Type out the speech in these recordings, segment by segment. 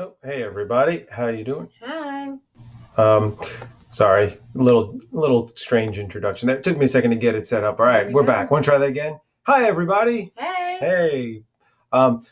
Oh, hey everybody. How you doing? Hi. Um, sorry, little strange introduction. That took me a second to get it set up. All There right, we we're back. go. Want to try that again? Hi everybody. Hey. Hey.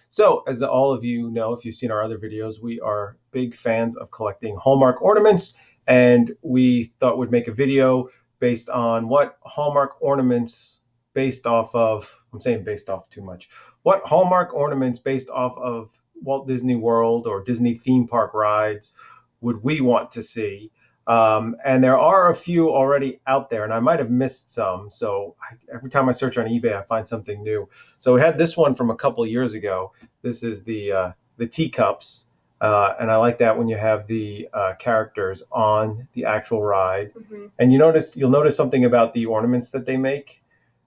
So as all of you know, if you've seen our other videos, we are big fans of collecting Hallmark ornaments, and we thought we'd make a video based on what Hallmark ornaments based off of. I'm saying based off too much. What Hallmark ornaments based off of Walt Disney World or Disney theme park rides would we want to see? And there are a few already out there, and I might have missed some. So every time I search on eBay, I find something new. So we had this one from a couple of years ago. This is the teacups, and I like that when you have the characters on the actual ride. hmm And you'll notice something about the ornaments that they make.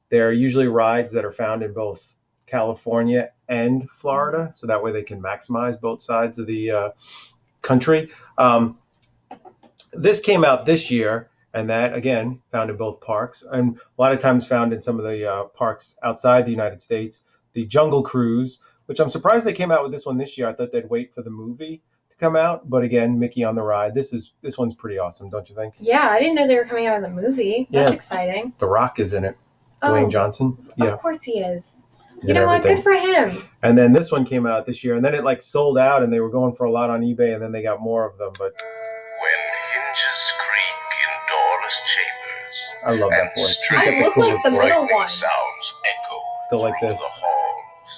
They're usually rides that are found in both California and Florida, so that way they can maximize both sides of the country. This came out this year, and that again found in both parks, and a lot of times found in some of the parks outside the United States. The Jungle Cruise, which I'm surprised they came out with this one this year. I thought they'd wait for the movie to come out, but again, Mickey on the ride. This one's pretty awesome, don't you think? Yeah, I didn't know they were coming out of the movie. That's Yeah, exciting. The Rock is in it. Dwayne Oh, Johnson. of Yeah, course he is. he's You in know what? everything. Good for him. And then this one came out this year, and then it like sold out, and they were going for a lot on eBay, and then they got more of them. But When hinges creak in doorless chambers, I love that voice. He's got I the look like coolest the middle voice. one. sounds echo Go like through this. the halls.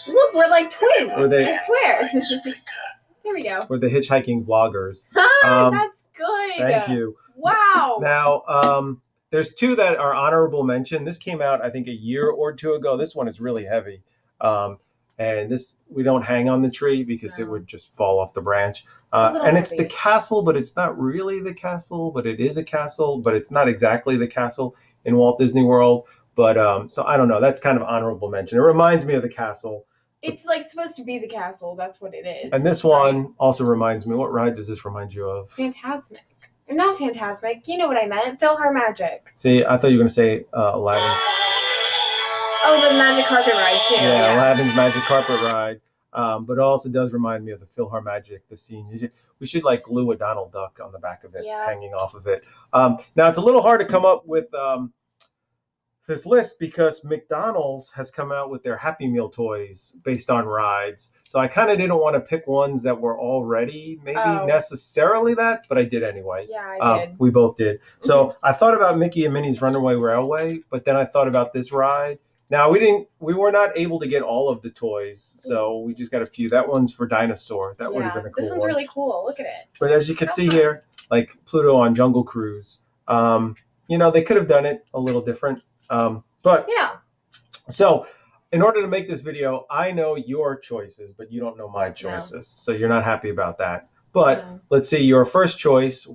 Look, we're like twins. Or they- I swear. Lights flicker. There we go. Or the hitchhiking vloggers. Ah, Um, that's good. Thank you. Wow. Now, there's two that are honorable mention. This came out, I think, a year or two ago. This one is really heavy. And this we don't hang on the tree because it No. would just fall off the branch. a little And it's the heavy. castle, but it's not really the castle, but it is a castle, but it's not exactly the castle in Walt Disney World. But so I don't know. That's kind of honorable mention. It reminds me of the castle. It's like supposed to be the castle. That's what it is. And this one also reminds me. What ride does this remind you of? Phantasmic. Not Phantasmic. You know what I meant. Magic. See, I thought you were going to say Aladdin's. Oh, the Magic Carpet Ride too. Yeah, Aladdin's Magic Carpet Ride. But it also does remind me of the PhilharMagic, the scene. We should like glue a Donald Duck on the back of it, Yeah. hanging off of it. Now, it's a little hard to come up with this list because McDonald's has come out with their Happy Meal toys based on rides. So I kind of didn't want to pick ones that were already maybe Oh. necessarily that, but I did anyway. Yeah, I did. We both did. So I thought about Mickey and Minnie's Runaway Railway, but then I thought about this ride. Now we were not able to get all of the toys, so we just got a few. That one's for Dinosaur. That would have been a cool This one's one. really cool. Look at it. But as you can see here, like Pluto on Jungle Cruise, they could have done it a little different. But Yeah. so in order to make this video, I know your choices, but you don't know my choices. So you're not happy about that. But No. let's see, your first choice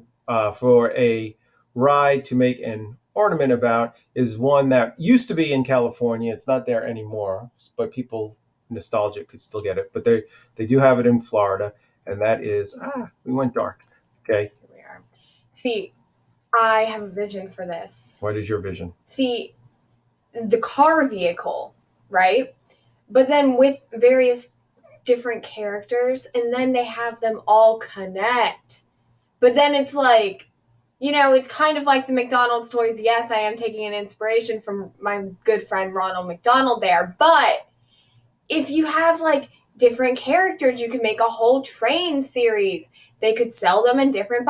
for a ride to make an ornament about is one that used to be in California. It's not there anymore, but people nostalgic could still get it. But they do have it in Florida, and that is we went dark. Okay, Here we are. See, I have a vision for this. what is your vision? See, the car vehicle, right? But then with various different characters, and then they have them all connect. But then it's like, it's kind of like the McDonald's toys. Yes, I am taking an inspiration from my good friend Ronald McDonald there. But if you have like different characters, you can make a whole train series. They could sell them in different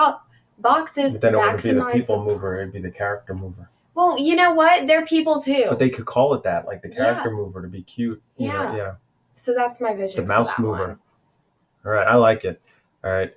boxes. But then it wouldn't be the maximize people mover; it'd be the character mover. Well, you know what? They're people too. But they could call it that, like the character Yeah. mover, to be cute. You know, Yeah. yeah. So that's my vision. The for mouse that mover. one. All right, I like it. All right.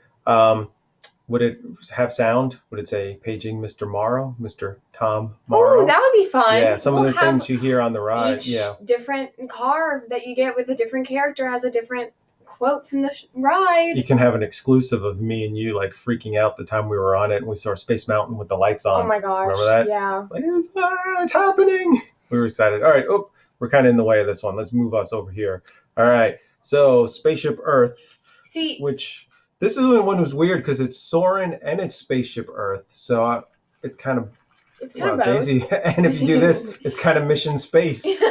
Would it have sound? Would it say paging Mr. Morrow, Mr. Tom Morrow? Oh, that would be fun. Yeah, some of We'll the have things you hear on the ride. Each Yeah. different car that you get with a different character has a different quote from the ride. You can have an exclusive of me and you like freaking out the time we were on it and we saw Space Mountain with the lights on. Oh my gosh. Remember that? Yeah. Like, it's happening. We were excited. All right. Oh, we're kind of in the way of this one. Let's move us over here. All right. So, Spaceship Earth, See, which this is the one was weird because it's Soarin' and it's Spaceship Earth. So, it's kind of it's kind of both. Daisy. And if you do this, it's kind of Mission Space.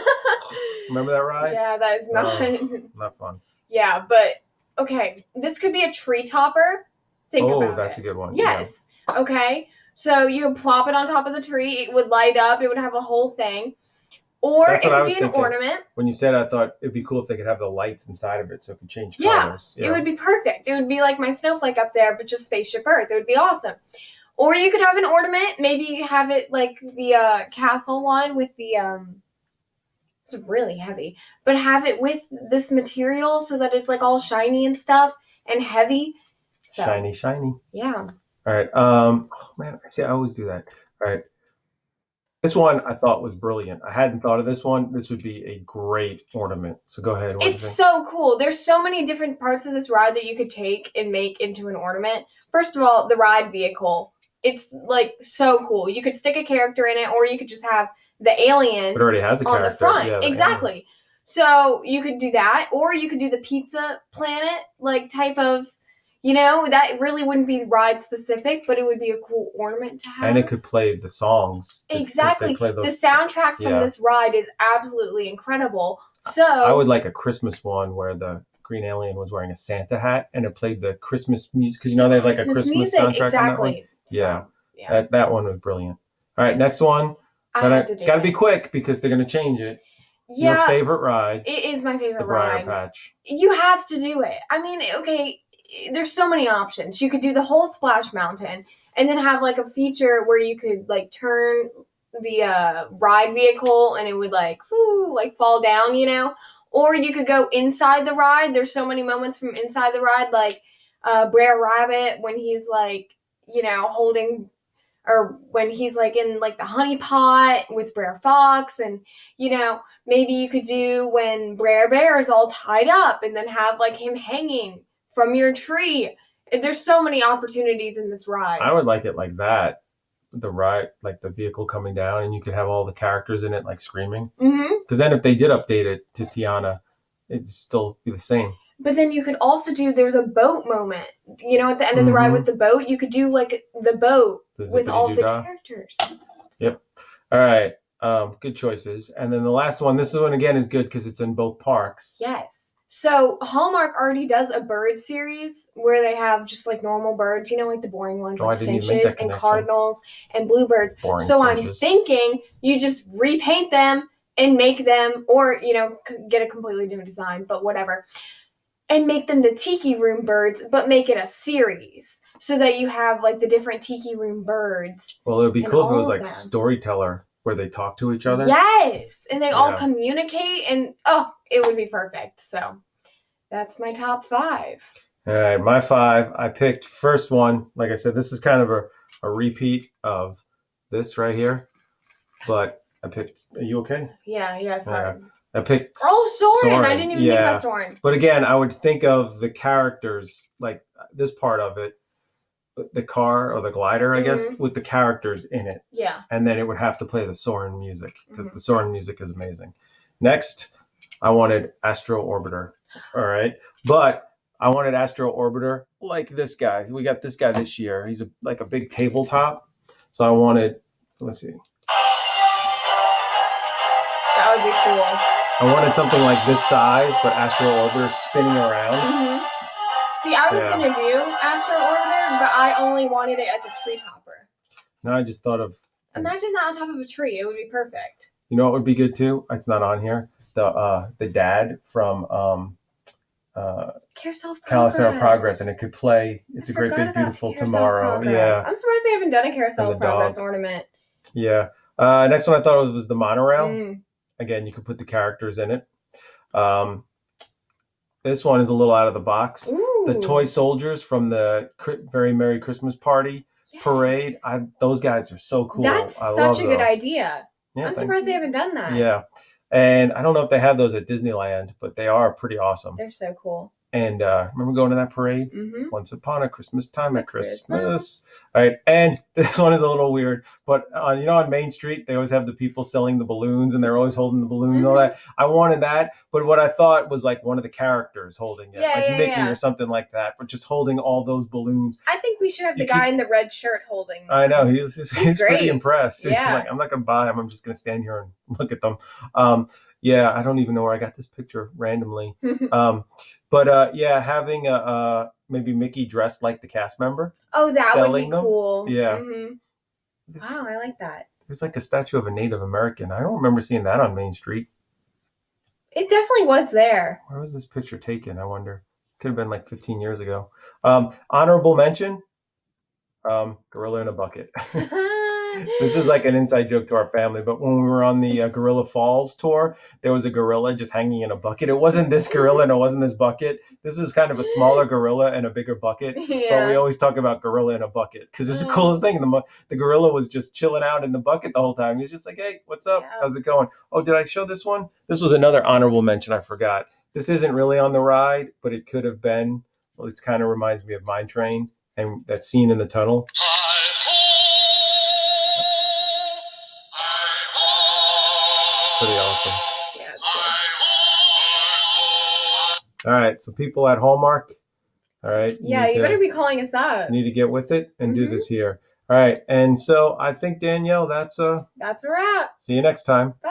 Remember that ride? Yeah, that is not. Not fun. Yeah, but okay, this could be a tree topper. Think about it. Oh, that's a good one. Yes. Yeah. Okay. So you would plop it on top of the tree. It would light up. It would have a whole thing. Or That's it what I could was be an thinking. ornament. When you said, I thought it'd be cool if they could have the lights inside of it so it could change colors. Yeah, it would be perfect. It would be like my snowflake up there, but just Spaceship Earth. It would be awesome. Or you could have an ornament. Maybe have it like the castle one with the it's really heavy, but have it with this material so that it's like all shiny and stuff and heavy. So, shiny. Yeah. All right. Oh man, see, I always do that. All right. This one I thought was brilliant. I hadn't thought of this one. This would be a great ornament. So go ahead. It's so cool. There's so many different parts of this ride that you could take and make into an ornament. First of all, the ride vehicle. It's like so cool. You could stick a character in it, or you could just have the alien It already has a on character. the front. Yeah, exactly. Alien. So you could do that, or you could do the pizza planet like type of. That really wouldn't be ride specific, but it would be a cool ornament to have. And it could play the songs. Exactly. The soundtrack from this ride is absolutely incredible. So I would like a Christmas one where the green alien was wearing a Santa hat and it played the Christmas music, because they have like a Christmas soundtrack on that one. Yeah. That one was brilliant. All right, next one. Gotta be quick because they're gonna change it. Yeah. Your favorite ride? It is my favorite ride. The Briar Patch. You have to do it. I mean, okay, there's so many options. You could do the whole Splash Mountain and then have like a feature where you could like turn the ride vehicle and it would like fall down, Or you could go inside the ride. There's so many moments from inside the ride, like Brer Rabbit when he's like, holding, or when he's like in like the honey pot with Brer Fox, and maybe you could do when Brer Bear is all tied up and then have like him hanging from your tree. There's so many opportunities in this ride. I would like it like that. The ride, like the vehicle coming down, and you could have all the characters in it like screaming. Because then if they did update it to Tiana, it'd still be the same. But then you could also there's a boat moment. At the end of the ride with the boat, you could do like the boat with all the characters. Yep. All right. Good choices. And then the last one, this one again is good because it's in both parks. Yes. So Hallmark already does a bird series where they have just like normal birds, like the boring ones, like finches and cardinals and bluebirds. So finches. I'm thinking you just repaint them and make them, or, get a completely different design, but whatever. And make them the Tiki Room birds, but make it a series so that you have like the different Tiki Room birds. Well, it would be cool if it was like Storyteller, where they talk to each other. Yes, and they all communicate, and it would be perfect. So that's my top 5. All right, my 5. I picked first one. Like I said, this is kind of a repeat of this right here, but I picked. Are you okay? Yeah. Sorry. I picked Soren. I didn't even think about Soren. But again, I would think of the characters, like this part of it, the car or the glider, I guess, with the characters in it. Yeah. And then it would have to play the Soren music, because the Soren music is amazing. Next, I wanted Astro Orbiter. All right. But I wanted Astro Orbiter like this guy. We got this guy this year. He's like a big tabletop. So I wanted, let's see. That would be cool. I wanted something like this size, but Astro Orbiter spinning around. See, I was going to do Astro Orbiter, but I only wanted it as a tree topper. No, I just thought of... Imagine that on top of a tree. It would be perfect. You know what would be good, too? It's not on here. The dad from Carousel of Progress, and it could play It's a Great Big Beautiful Tomorrow. Yeah. I'm surprised they haven't done a Carousel of Progress ornament. Yeah. Next one I thought was the monorail. Again, you could put the characters in it. This one is a little out of the box. Ooh. The toy soldiers from the Very Merry Christmas Party parade. Those guys are so cool. That's such a good idea. Yeah, I'm surprised they haven't done that. Yeah. And I don't know if they have those at Disneyland, but they are pretty awesome. They're so cool. And remember going to that parade? Once upon a Christmas time at Christmas. All right. And this one is a little weird, but on Main Street, they always have the people selling the balloons, and they're always holding the balloons and all that. I wanted that, but what I thought was like one of the characters holding it, like Mickey or something like that, but just holding all those balloons. I think we should have the guy in the red shirt holding them. I know. He's pretty impressed. He's like, I'm not going to buy them. I'm just going to stand here and look at them. I don't even know where I got this picture randomly. But yeah, having maybe Mickey dressed like the cast member. Oh, that would Selling be them. cool. Yeah. Wow, I like that. There's like a statue of a Native American. I don't remember seeing that on Main Street. It definitely was there. Where was this picture taken? I wonder. Could have been like 15 years ago. Honorable mention, gorilla in a bucket. This is like an inside joke to our family, but when we were on the Gorilla Falls tour, there was a gorilla just hanging in a bucket. It wasn't this gorilla and it wasn't this bucket. This is kind of a smaller gorilla and a bigger bucket, but we Yeah. always talk about gorilla in a bucket because it's the coolest thing. The gorilla was just chilling out in the bucket the whole time. He was just like, "Hey, what's up? Yeah. How's it going?" Oh, did I show this one? This was another honorable mention. I forgot. This isn't really on the ride, but it could have been. Well, it kind of reminds me of Mine Train and that scene in the tunnel. Pretty awesome. Yeah, it's cool. All right, so people at Hallmark, all right. Yeah, you better be calling us up. Need to get with it and do this here. All right, and so I think, Danielle, that's a wrap. See you next time. Bye.